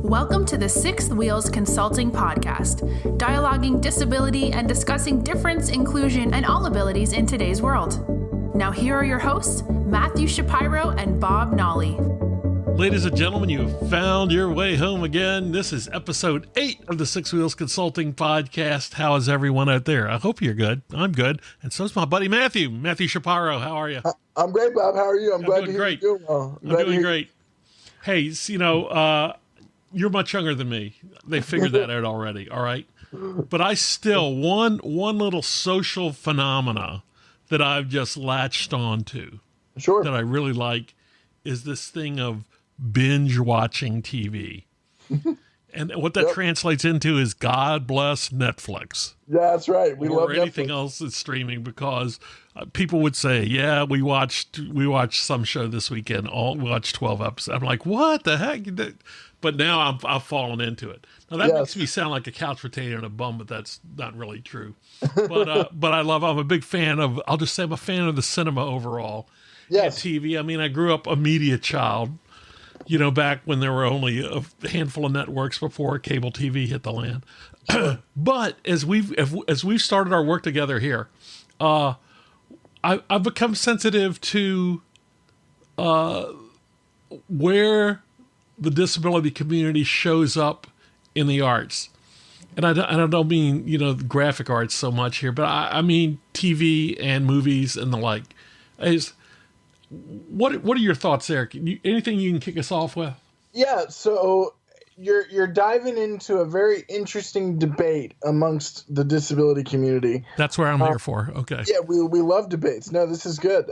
Welcome to the Sixth Wheels Consulting Podcast, dialoguing disability and discussing difference, inclusion, and all abilities in today's world. Now here are your hosts, Matthew Shapiro and Bob Nolly. Ladies and gentlemen, you have found your way home again. This is episode 8 of the Six Wheels Consulting Podcast. How is everyone out there? I hope you're good. I'm good. And so is my buddy Matthew Shapiro. How are you? I'm great, Bob. How are you? I'm glad to hear great. you doing well. I'm doing great. Hey, you're much younger than me. They figured that out already, all right? But I still, one little social phenomena that I've just latched on to, Sure. that I really like, is this thing of binge watching TV. And what that translates into is God bless Netflix. Yeah, that's right. We love or anything Netflix. else that's streaming, because people would say, yeah, we watched some show this weekend, we watched 12 episodes. I'm like, what the heck? But now I've fallen into it. Now that makes me sound like a couch potato and a bum, but that's not really true. But I'm a big fan of, I'll just say I'm a fan of the cinema overall. Yes. And TV. I mean, I grew up a media child, back when there were only a handful of networks before cable TV hit the land. But as we've started our work together here, I've become sensitive to where the disability community shows up in the arts. And I don't mean, the graphic arts so much here, but I mean TV and movies and the like. What are your thoughts there? Anything you can kick us off with? Yeah, so you're diving into a very interesting debate amongst the disability community. That's where I'm here for. Okay. Yeah, we love debates. No, this is good.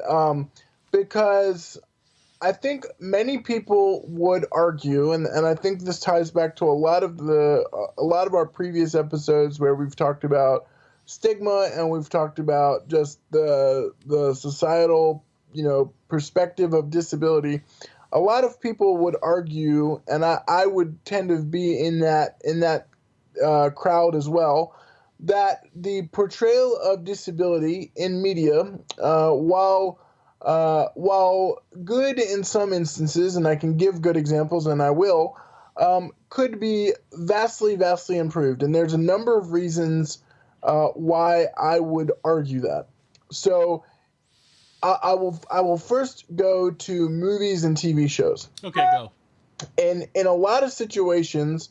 Because I think many people would argue, and I think this ties back to a lot of our previous episodes where we've talked about stigma and we've talked about just the societal perspective of disability. A lot of people would argue, and I would tend to be in that crowd as well, that the portrayal of disability in media, while good in some instances, and I can give good examples, and I will, could be vastly, vastly improved. And there's a number of reasons why I would argue that. So I will first go to movies and TV shows. Okay, go. And in a lot of situations,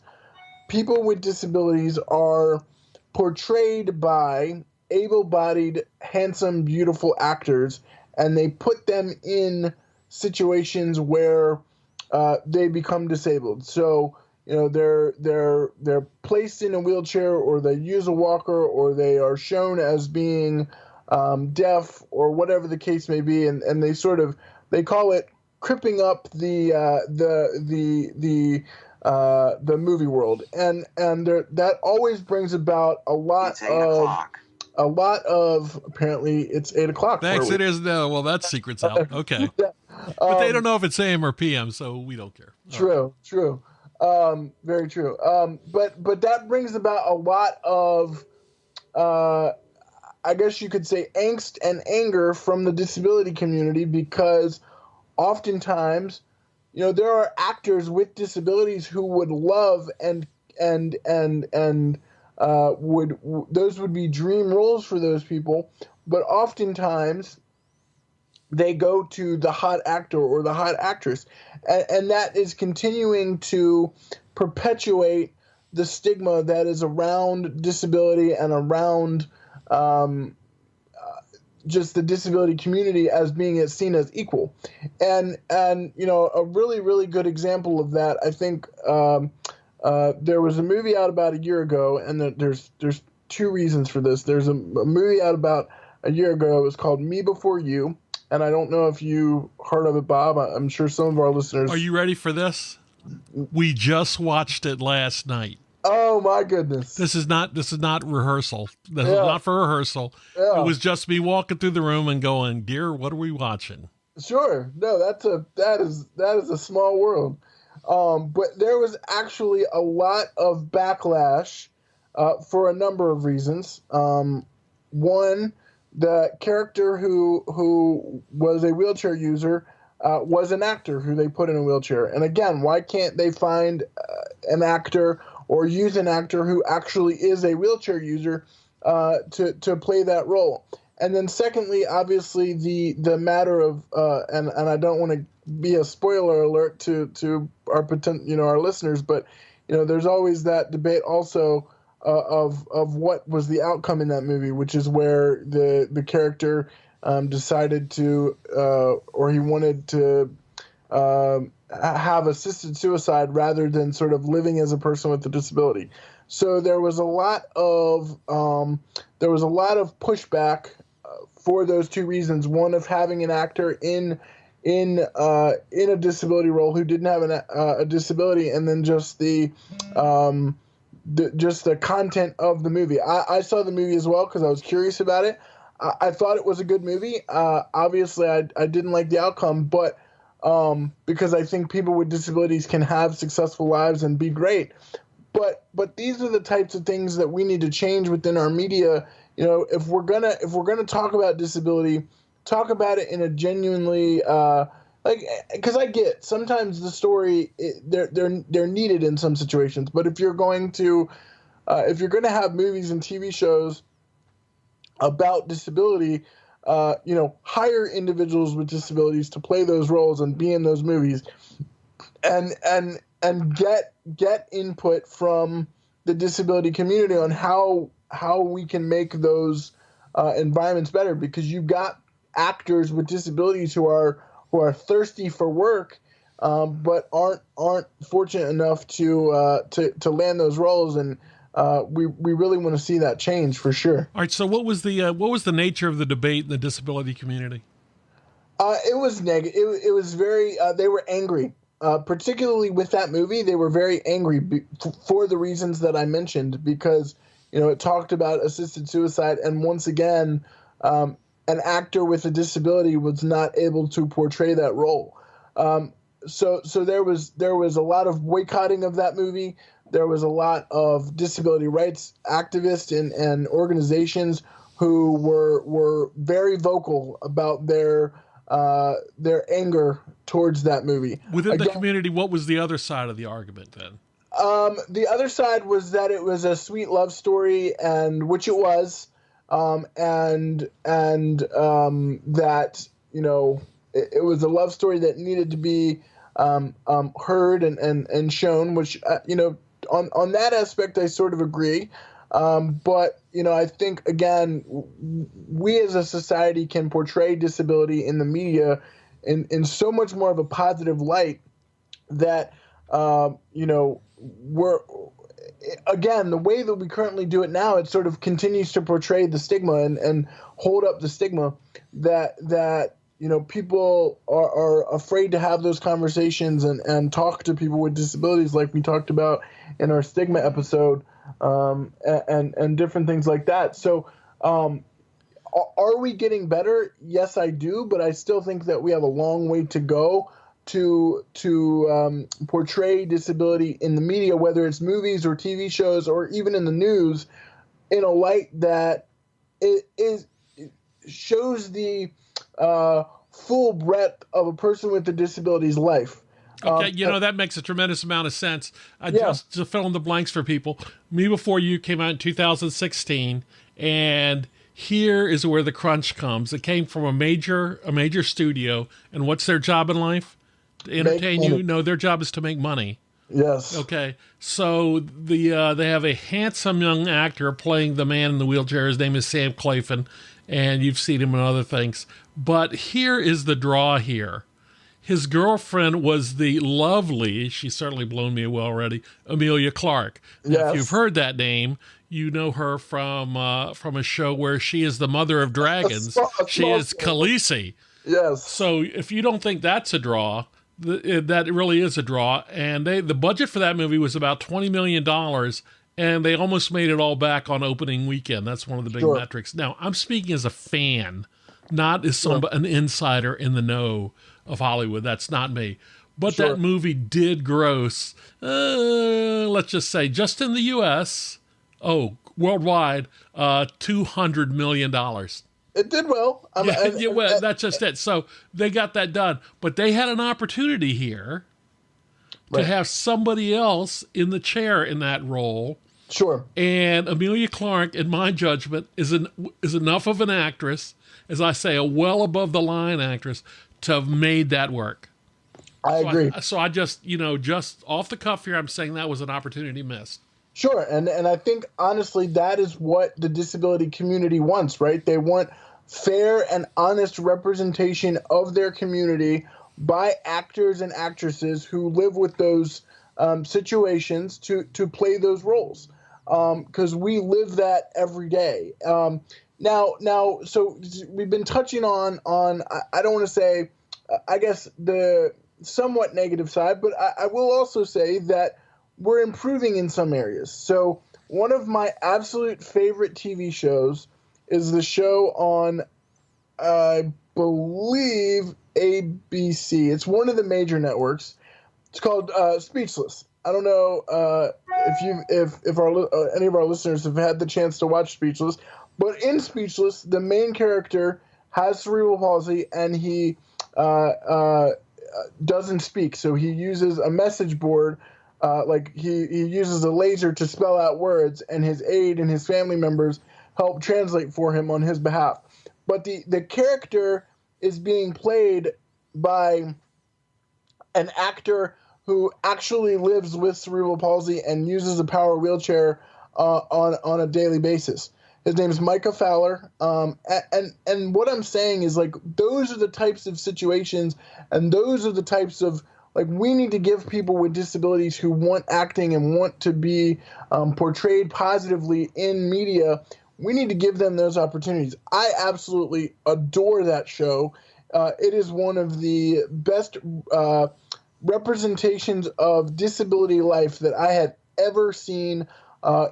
people with disabilities are portrayed by able-bodied, handsome, beautiful actors, and they put them in situations where they become disabled. So, they're placed in a wheelchair, or they use a walker, or they are shown as being deaf, or whatever the case may be, and they call it cripping up the movie world, and that always brings about a lot of apparently it's 8 o'clock. Thanks, it is now. Well, that secret's out. Okay. But they don't know if it's AM or PM, so we don't care. True. Very true. But that brings about a lot of I guess you could say angst and anger from the disability community, because oftentimes, there are actors with disabilities who would love and those would be dream roles for those people, but oftentimes they go to the hot actor or the hot actress, and that is continuing to perpetuate the stigma that is around disability and around just the disability community as being seen as equal. And a really, really good example of that, I think, there was a movie out about a year ago, and there's two reasons for this. There's a movie out about a year ago. It was called Me Before You, and I don't know if you heard of it, Bob. I'm sure some of our listeners. Are you ready for this? We just watched it last night. Oh my goodness! This is not rehearsal. This is not for rehearsal. Yeah. It was just me walking through the room and going, "Dear, what are we watching?" Sure. No, that is a small world. But there was actually a lot of backlash for a number of reasons. One, the character who was a wheelchair user was an actor who they put in a wheelchair. And again, why can't they find an actor or use an actor who actually is a wheelchair user to play that role. And then secondly, obviously the matter of and I don't want to be a spoiler alert to our our listeners, but there's always that debate also of what was the outcome in that movie, which is where the character decided to or he wanted to have assisted suicide rather than sort of living as a person with a disability. So there was a lot of pushback for those two reasons. One, of having an actor in a disability role who didn't have a disability, and then just the content of the movie. I saw the movie as well because I was curious about it. I thought it was a good movie. Obviously, I didn't like the outcome, but because I think people with disabilities can have successful lives and be great. But these are the types of things that we need to change within our media. If we're gonna talk about disability, talk about it in a genuinely because I get sometimes the story they're needed in some situations. But if you're going to have movies and TV shows about disability, hire individuals with disabilities to play those roles and be in those movies, and get input from the disability community on how we can make those environments better, because you've got actors with disabilities who are thirsty for work, but aren't fortunate enough to land those roles, and we really want to see that change for sure. All right. So what was the nature of the debate in the disability community? It was negative. It was very. They were angry, particularly with that movie. They were very angry for the reasons that I mentioned, because it talked about assisted suicide, and once again, an actor with a disability was not able to portray that role. So there was a lot of boycotting of that movie. There was a lot of disability rights activists and organizations who were very vocal about their anger towards that movie. Within the community, what was the other side of the argument then? The other side was that it was a sweet love story, and which it was, and that it was a love story that needed to be heard and shown, which on that aspect I sort of agree. But I think again, we as a society can portray disability in the media in so much more of a positive light that we're, again, the way that we currently do it now, it sort of continues to portray the stigma and hold up the stigma that people are afraid to have those conversations and talk to people with disabilities, like we talked about in our stigma episode, and different things like that. So are we getting better? Yes, I do, but I still think that we have a long way to go to portray disability in the media, whether it's movies or TV shows or even in the news, in a light that it shows the full breadth of a person with a disability's life. Okay, that makes a tremendous amount of sense. Just to fill in the blanks for people, Me Before You came out in 2016, and here is where the crunch comes. It came from a major studio, and what's their job in life? To entertain you? No, their job is to make money. Yes. Okay, so they have a handsome young actor playing the man in the wheelchair. His name is Sam Claflin, and you've seen him in other things. But here is the draw here. His girlfriend was the lovely, she's certainly blown me away already, Emilia Clarke. Now, yes. If you've heard that name, you know her from a show where she is the mother of dragons. She is Khaleesi. Yes. So if you don't think that's a draw, that really is a draw. And the budget for that movie was about $20 million, and they almost made it all back on opening weekend. That's one of the big metrics. Now, I'm speaking as a fan, not as an insider in the know of Hollywood. That's not me. But that movie did gross, let's just say, just in the U.S., worldwide, $200 million. It did well. That's just it. So they got that done. But they had an opportunity here to have somebody else in the chair in that role. Sure. And Emilia Clarke, in my judgment, is enough of an actress, as I say, a well above the line actress, to have made that work. I agree. So I just, just off the cuff here, I'm saying that was an opportunity missed. Sure. And I think, honestly, that is what the disability community wants, right? They want fair and honest representation of their community by actors and actresses who live with those situations to play those roles. Because we live that every day. Now, so we've been touching on I don't want to say, I guess, the somewhat negative side, but I will also say that we're improving in some areas. So one of my absolute favorite TV shows is the show on, I believe, ABC. It's one of the major networks. It's called Speechless. I don't know if any of our listeners have had the chance to watch Speechless, but in Speechless, the main character has cerebral palsy and he doesn't speak. So he uses a message board, like he uses a laser to spell out words, and his aide and his family members help translate for him on his behalf. But the character is being played by an actor who actually lives with cerebral palsy and uses a power wheelchair on a daily basis. His name is Micah Fowler. And what I'm saying is, like, those are the types of situations, and those are the types of, like, we need to give people with disabilities who want acting and want to be portrayed positively in media, we need to give them those opportunities. I absolutely adore that show. It is one of the best representations of disability life that I had ever seen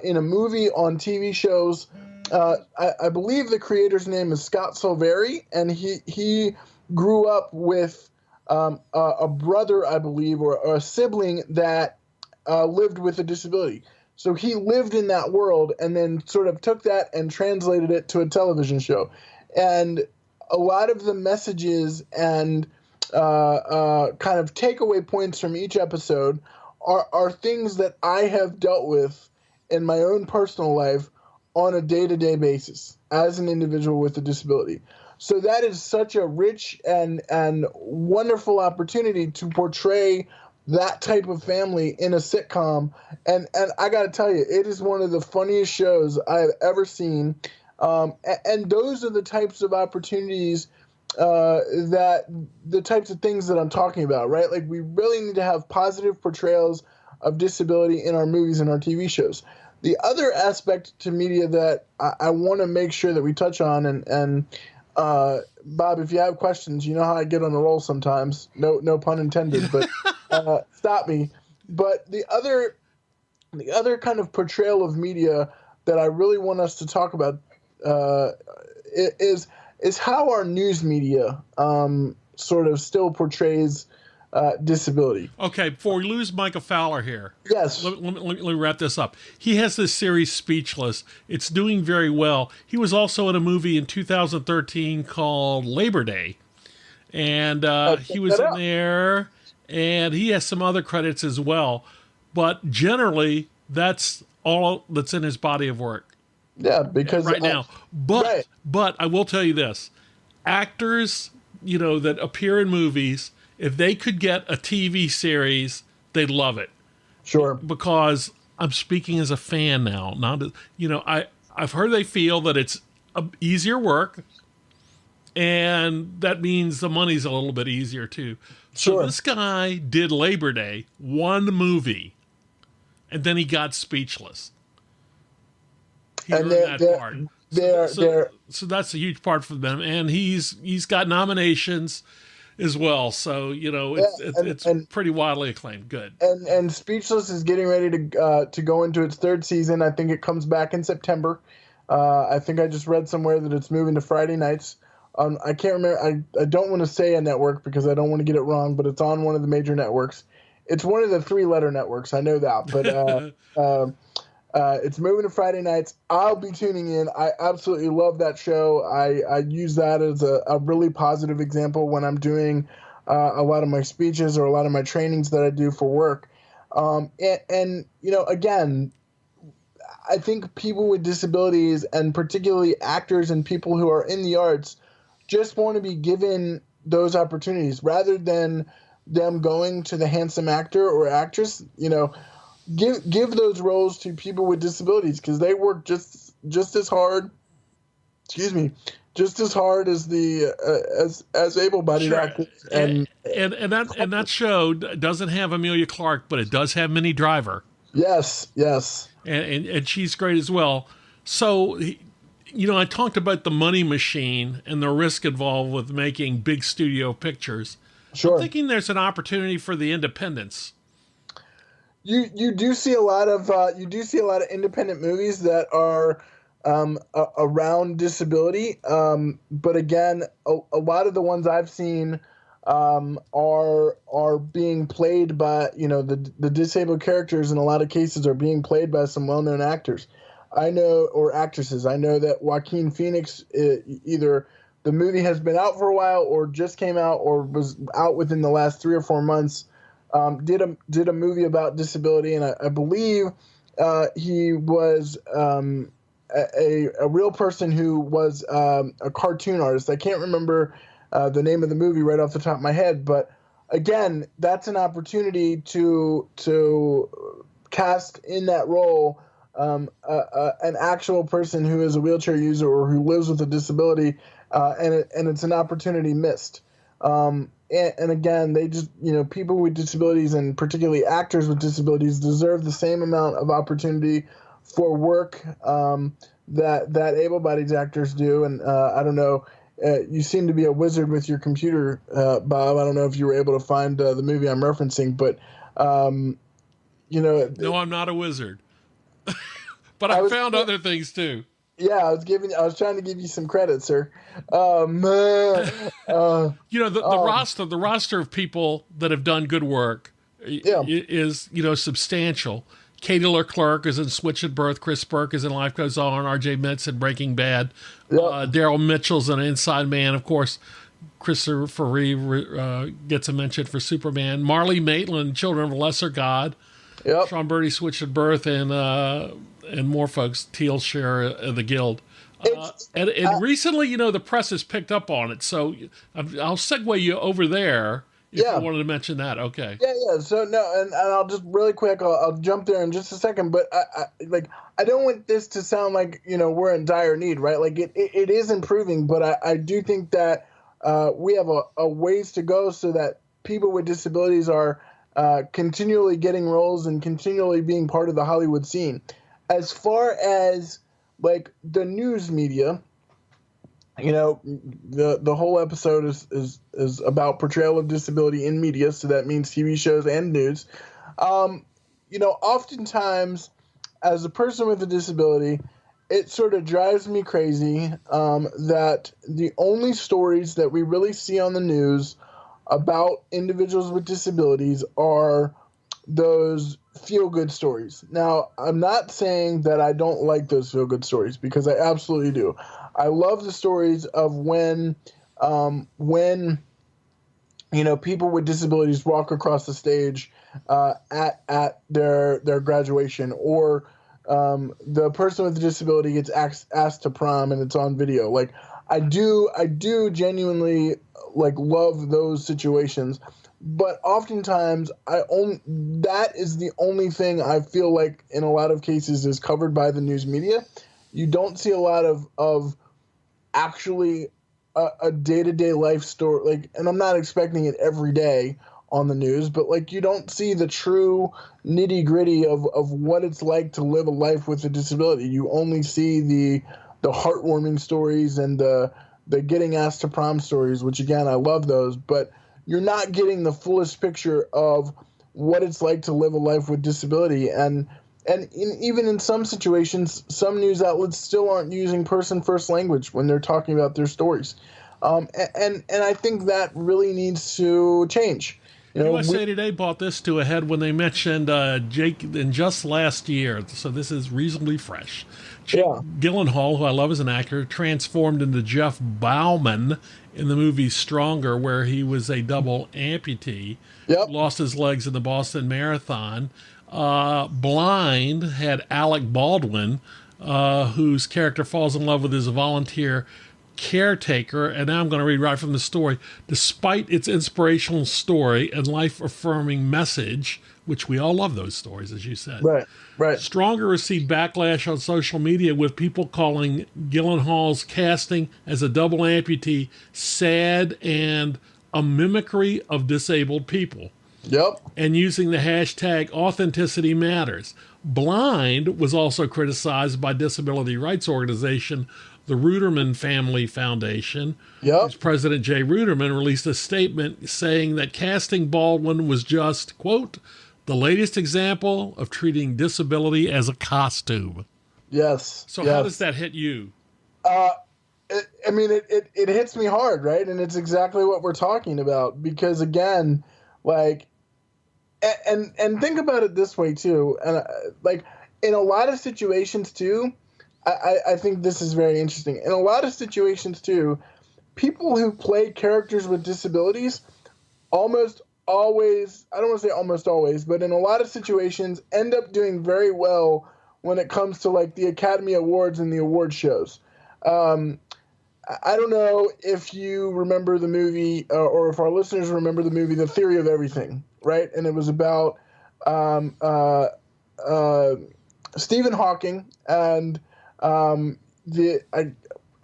in a movie, on TV shows. I believe the creator's name is Scott Silveri, and he grew up with a brother, I believe, or a sibling that lived with a disability. So he lived in that world and then sort of took that and translated it to a television show. And a lot of the messages and kind of takeaway points from each episode are things that I have dealt with in my own personal life on a day-to-day basis as an individual with a disability. So that is such a rich and wonderful opportunity to portray that type of family in a sitcom. And I got to tell you, it is one of the funniest shows I have ever seen. And those are the types of opportunities that the types of things that I'm talking about, right? Like, we really need to have positive portrayals of disability in our movies and our TV shows. The other aspect to media that I want to make sure that we touch on, and Bob, if you have questions, you know how I get on the roll sometimes. No pun intended, but stop me. But the other kind of portrayal of media that I really want us to talk about is how our news media sort of still portrays disability. Okay, before we lose Micah Fowler here, yes, let me wrap this up. He has this series Speechless. It's doing very well. He was also in a movie in 2013 called Labor Day, and he was in there, and he has some other credits as well. But generally, that's all that's in his body of work. Yeah, because right now. But I will tell you this: actors, that appear in movies, if they could get a TV series, they'd love it. Sure. Because I'm speaking as a fan now. I've heard they feel that it's easier work, and that means the money's a little bit easier too. So this guy did Labor Day, one movie, and then he got Speechless. He earned that part. So that's a huge part for them, and he's got nominations as well. So it's pretty widely acclaimed. Good. And Speechless is getting ready to go into its third season. I think it comes back in September. I think I just read somewhere that it's moving to Friday nights. I can't remember. I don't want to say a network because I don't want to get it wrong, but it's on one of the major networks. It's one of the 3-letter networks. I know that, but it's moving to Friday nights. I'll be tuning in. I absolutely love that show. I use that as a really positive example when I'm doing a lot of my speeches or a lot of my trainings that I do for work. And again, I think people with disabilities, and particularly actors and people who are in the arts, just want to be given those opportunities rather than them going to the handsome actor or actress. Give those roles to people with disabilities, because they work just as hard. Just as hard as the as able-bodied actors. And that show doesn't have Emilia Clarke, but it does have Minnie Driver. Yes. And she's great as well. So, I talked about the money machine and the risk involved with making big studio pictures. Sure. I'm thinking there's an opportunity for the independents. You do see a lot of independent movies that are around disability, but again, a lot of the ones I've seen are being played by the disabled characters. In a lot of cases, are being played by some well-known actors. Or actresses. I know that Joaquin Phoenix, either the movie has been out for a while or just came out or was out within the last 3 or 4 months, did a movie about disability, and I believe he was a real person who was a cartoon artist. I can't remember the name of the movie right off the top of my head, but again, that's an opportunity to cast in that role an actual person who is a wheelchair user or who lives with a disability, and it's an opportunity missed. And again, they just, people with disabilities, and particularly actors with disabilities, deserve the same amount of opportunity for work that able-bodied actors do. And I don't know, you seem to be a wizard with your computer, Bob. I don't know if you were able to find the movie I'm referencing, but No, I'm not a wizard. But I found other things too. Yeah, I was trying to give you some credit, sir. The roster of people that have done good work is substantial. Katie Leclerc is in Switch at Birth. Chris Burke is in Life Goes On. R.J. Mitz in Breaking Bad. Daryl Mitchell's in Inside Man. Of course, Christopher Reeve gets a mention for Superman. Marlee Maitland, Children of a Lesser God. Yep. Sean Birdie, Switch at Birth, and more folks. Teal Share of the Guild. And recently, the press has picked up on it. So I'll segue you over there. If you wanted to mention that, okay. Yeah. So no, and I'll just really quick, I'll jump there in just a second. But I don't want this to sound like we're in dire need, right? Like it is improving, but I do think that we have a ways to go so that people with disabilities are continually getting roles and continually being part of the Hollywood scene. As far as like the news media, the whole episode is about portrayal of disability in media, so that means TV shows and news. Oftentimes, as a person with a disability, it sort of drives me crazy that the only stories that we really see on the news about individuals with disabilities are those feel-good stories. Now, I'm not saying that I don't like those feel-good stories, because I absolutely do. I love the stories of when people with disabilities walk across the stage at their graduation, or the person with a disability gets asked to prom and it's on video. Like I do genuinely love those situations. But oftentimes, that is the only thing I feel like in a lot of cases is covered by the news media. You don't see a lot of actually a day-to-day life story. And I'm not expecting it every day on the news, but you don't see the true nitty-gritty of what it's like to live a life with a disability. You only see the heartwarming stories and the getting asked to prom stories, which again, I love those, but you're not getting the fullest picture of what it's like to live a life with disability. And even in some situations, some news outlets still aren't using person-first language when they're talking about their stories. And I think that really needs to change. USA Today brought this to a head when they mentioned Jake in just last year, so this is reasonably fresh. Jake Gyllenhaal, who I love as an actor, transformed into Jeff Bauman in the movie Stronger, where he was a double amputee. Lost his legs in the Boston Marathon. Blind had Alec Baldwin, whose character falls in love with his volunteer caretaker, and now I'm going to read right from the story. Despite its inspirational story and life-affirming message, which we all love those stories, as you said. Right. Stronger received backlash on social media, with people calling Gyllenhaal's casting as a double amputee sad and a mimicry of disabled people. And using the hashtag authenticity matters. Blind was also criticized by disability rights organization the Ruderman Family Foundation. Whose President Jay Ruderman released a statement saying that casting Baldwin was just, quote, the latest example of treating disability as a costume. So how does that hit you? It hits me hard, right? And it's exactly what we're talking about, because again, like, and think about it this way too. And like in a lot of situations too, I think this is very interesting. In a lot of situations too, people who play characters with disabilities almost always, I don't want to say almost always, but in a lot of situations end up doing very well when it comes to like the Academy Awards and the award shows. I don't know if you remember the movie or if our listeners remember the movie, The Theory of Everything, right? And it was about Stephen Hawking and I'm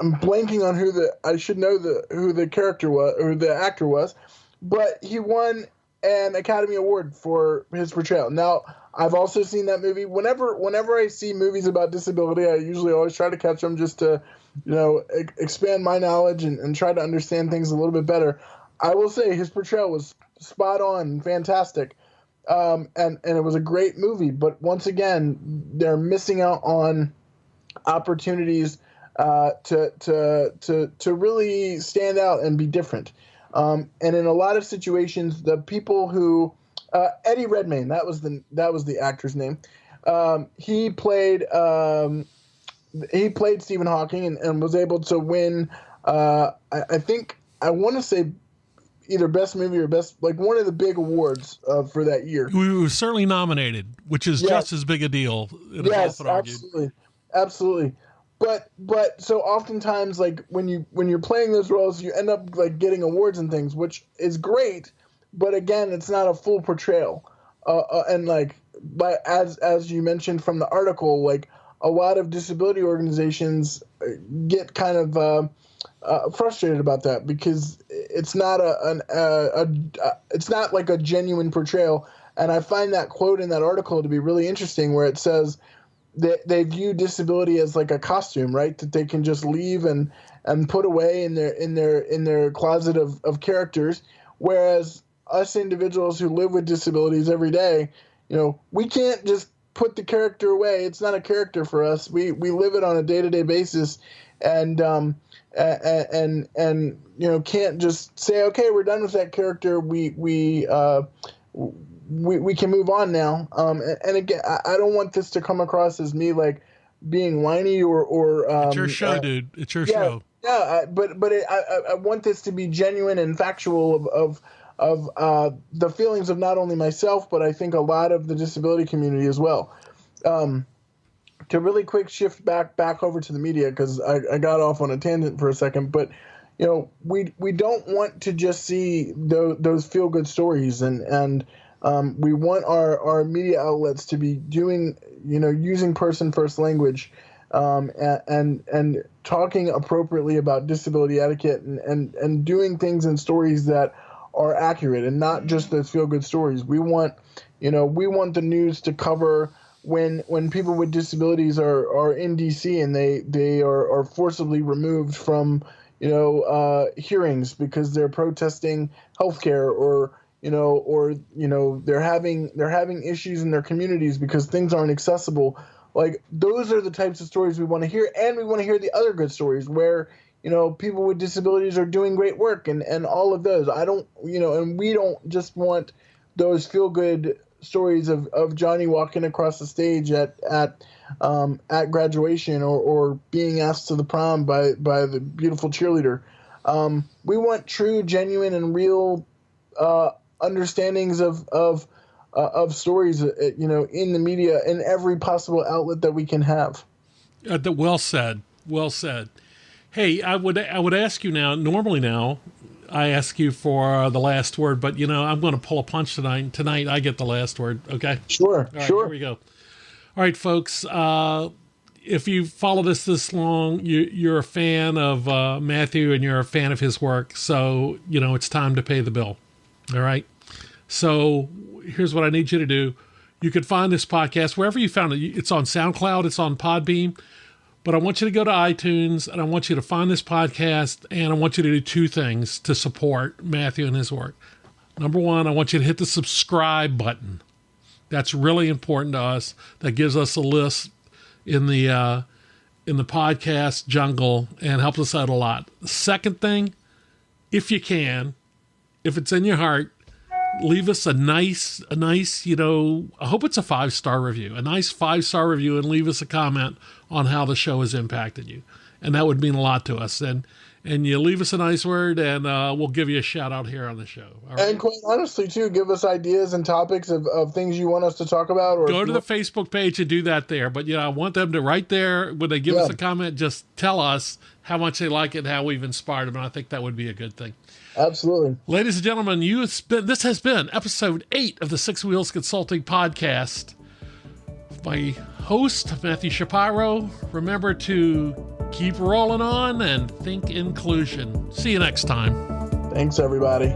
blanking on who the character was or the actor was, but he won an Academy Award for his portrayal. Now, I've also seen that movie. Whenever I see movies about disability, I usually always try to catch them just to, expand my knowledge and try to understand things a little bit better. I will say his portrayal was spot on and fantastic. And it was a great movie, but once again, they're missing out on opportunities to really stand out and be different. And in a lot of situations, the people who Eddie Redmayne, that was the actor's name. He played Stephen Hawking and was able to win. I think I want to say either best movie or best, like one of the big awards for that year. We were certainly nominated, which is just as big a deal. Yes, absolutely. But so oftentimes, like when you're playing those roles, you end up like getting awards and things, which is great. But again, it's not a full portrayal. And like, but as you mentioned from the article, like a lot of disability organizations get kind of frustrated about that because it's not it's not like a genuine portrayal. And I find that quote in that article to be really interesting, where it says that they view disability as like a costume, right? That they can just leave and put away in their closet of characters, whereas us individuals who live with disabilities every day, we can't just put the character away. It's not a character for us. We live it on a day-to-day basis, and can't just say, okay, we're done with that character. We can move on now. And again, I don't want this to come across as me like being whiny or it's your show, dude. It's your show. Yeah, but I want this to be genuine and factual of the feelings of not only myself, but I think a lot of the disability community as well. To really quick shift back over to the media, because I got off on a tangent for a second, but we don't want to just see those feel good stories, and we want our media outlets to be doing using person first language, and talking appropriately about disability etiquette and doing things in stories that are accurate and not just those feel good stories. We want the news to cover when people with disabilities are in DC and they are forcibly removed from hearings because they're protesting healthcare or they're having issues in their communities because things aren't accessible. Like, those are the types of stories we want to hear, and we want to hear the other good stories where people with disabilities are doing great work and all of those. I don't, and we don't just want those feel good stories of Johnny walking across the stage at graduation or being asked to the prom by the beautiful cheerleader. We want true, genuine, and real understandings of stories, in the media, in every possible outlet that we can have. Well said. Well said. Hey, I would ask you now. Normally, now I ask you for the last word, but I'm going to pull a punch tonight. Tonight, I get the last word. Okay. Sure. All right, sure. Here we go. All right, folks. If you've followed us this long, you're a fan of Matthew and you're a fan of his work. So it's time to pay the bill. All right. So here's what I need you to do. You can find this podcast wherever you found it. It's on SoundCloud. It's on Podbean. But I want you to go to iTunes and I want you to find this podcast and I want you to do two things to support Matthew and his work. Number one, I want you to hit the subscribe button. That's really important to us. That gives us a list in the podcast jungle and helps us out a lot. The second thing, if you can, if it's in your heart, leave us a nice, I hope it's a 5-star review, a nice 5-star review, and leave us a comment on how the show has impacted you. And that would mean a lot to us. And you leave us a nice word and we'll give you a shout out here on the show. All right? And quite honestly, too, give us ideas and topics of things you want us to talk about. Or go to the Facebook page and do that there. But, I want them to right there, when they give us a comment, just tell us how much they like it and how we've inspired them. And I think that would be a good thing. Absolutely. Ladies and gentlemen, this has been episode 8 of the Six Wheels Consulting Podcast. My host, Matthew Shapiro. Remember to keep rolling on and think inclusion. See you next time. Thanks, everybody.